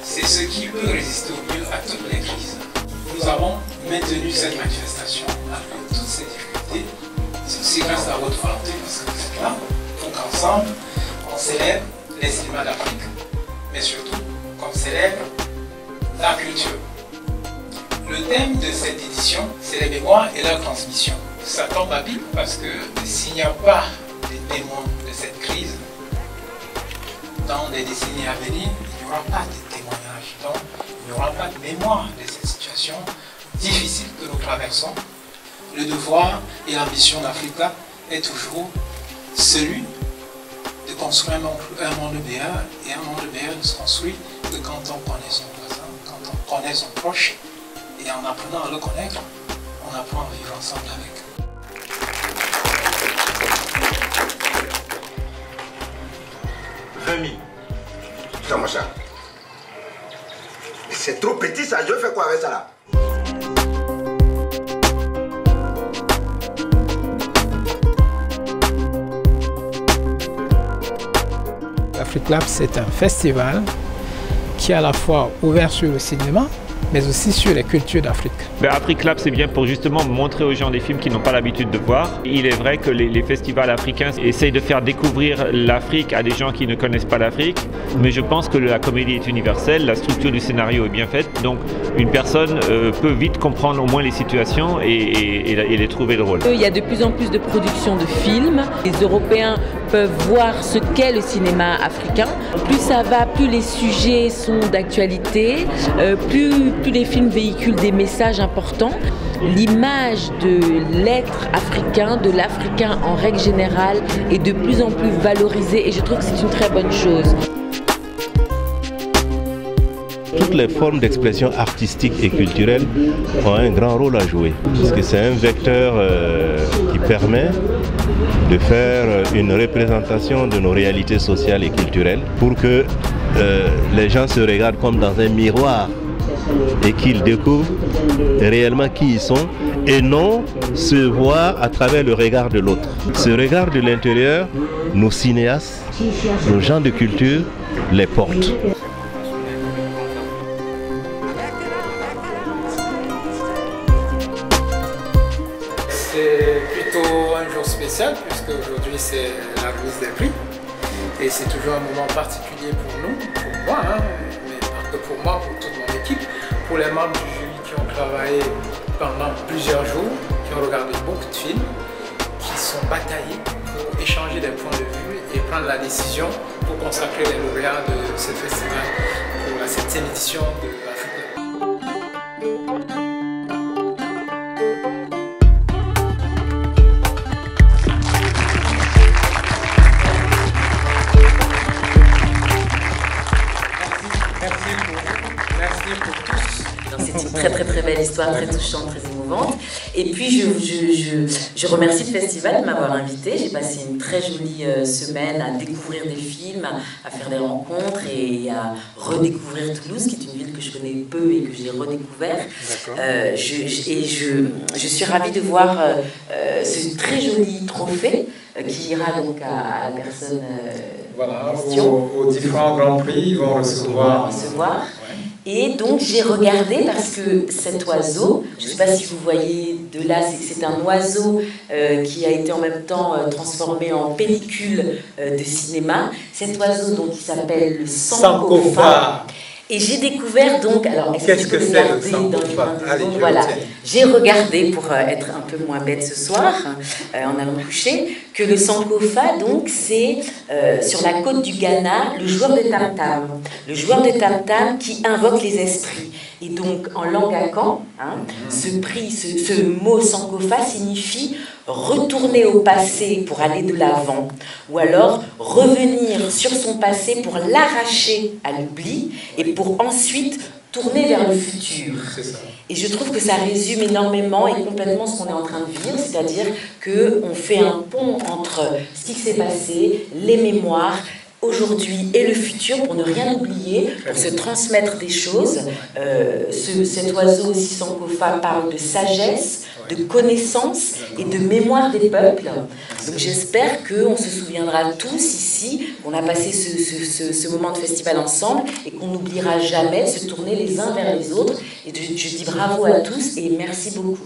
C'est ce qui peut résister au mieux à toutes les crises. Nous avons maintenu cette manifestation après toutes ces difficultés. C'est aussi grâce à votre volonté, parce que vous êtes là, pour qu'ensemble, on célèbre les cinémas d'Afrique, mais surtout qu'on célèbre la culture. Le thème de cette édition, c'est les mémoires et leur transmission. Ça tombe à pic parce que s'il n'y a pas des témoins de cette crise, dans les décennies à venir, il n'y aura pas de témoignages, donc il n'y aura pas de mémoire de cette situation difficile que nous traversons. Le devoir et l'ambition d'Africa est toujours celui de construire un monde meilleur, et un monde meilleur ne se construit que quand on connaît son voisin, quand on connaît son proche, et en apprenant à le connaître, on apprend à vivre ensemble avec. Putain, mon chat. C'est trop petit ça, je fais quoi avec ça là? Africlab, c'est un festival qui est à la fois ouvert sur le cinéma, mais aussi sur les cultures d'Afrique. Africlab, c'est bien pour justement montrer aux gens des films qu'ils n'ont pas l'habitude de voir. Il est vrai que les festivals africains essayent de faire découvrir l'Afrique à des gens qui ne connaissent pas l'Afrique, mais je pense que la comédie est universelle, la structure du scénario est bien faite, donc une personne peut vite comprendre au moins les situations et les trouver drôles. Il y a de plus en plus de productions de films. Les Européens peuvent voir ce qu'est le cinéma africain. Plus ça va, plus les sujets sont d'actualité, plus les films véhiculent des messages importants. L'image de l'être africain, de l'Africain en règle générale, est de plus en plus valorisée et je trouve que c'est une très bonne chose. Toutes les formes d'expression artistique et culturelle ont un grand rôle à jouer, parce que c'est un vecteur qui permet de faire une représentation de nos réalités sociales et culturelles pour que les gens se regardent comme dans un miroir et qu'ils découvrent réellement qui ils sont et non se voir à travers le regard de l'autre. Ce regard de l'intérieur, nos cinéastes, nos gens de culture les portent. C'est plutôt un jour spécial puisque aujourd'hui c'est la remise des prix et c'est toujours un moment particulier pour nous, pour moi, hein, mais pas que pour moi, pour toute mon équipe, pour les membres du jury qui ont travaillé pendant plusieurs jours, qui ont regardé beaucoup de films, qui sont bataillés pour échanger des points de vue et prendre la décision pour consacrer les lauréats de ce festival pour la 7e édition de Africlab. Merci pour tous. C'est une très belle histoire, très touchante, très émouvante. Et puis je remercie le festival de m'avoir invité. J'ai passé une très jolie semaine à découvrir des films, à faire des rencontres et à redécouvrir Toulouse, qui est une ville que je connais peu et que j'ai redécouvert. Je suis ravie de voir ce très joli trophée qui ira donc à la personne voilà, aux différents grands prix, ils vont recevoir. Et donc j'ai regardé parce que cet oiseau, je ne sais pas si vous voyez de là, c'est un oiseau qui a été en même temps transformé en pellicule de cinéma. Cet oiseau donc qui s'appelle le Sankofa. Et j'ai découvert donc, alors est-ce que c'est le Sankofa? Voilà, j'ai regardé pour être un peu moins bête ce soir, en allant coucher, que le Sankofa donc c'est sur la côte du Ghana, le joueur de tam-tam. Le joueur de tam-tam qui invoque les esprits. Et donc en langue akan, hein, ce mot Sankofa signifie retourner au passé pour aller de l'avant, ou alors revenir sur son passé pour l'arracher à l'oubli et pour ensuite tourner vers le futur. Et je trouve que ça résume énormément et complètement ce qu'on est en train de vivre, c'est-à-dire qu'on fait un pont entre ce qui s'est passé, les mémoires, aujourd'hui et le futur, pour ne rien oublier, pour se transmettre des choses. Cet oiseau, Sissankofa, parle de sagesse, de connaissance et de mémoire des peuples. Donc j'espère qu'on se souviendra tous ici, qu'on a passé ce moment de festival ensemble et qu'on n'oubliera jamais de se tourner les uns vers les autres. Et je dis bravo à tous et merci beaucoup.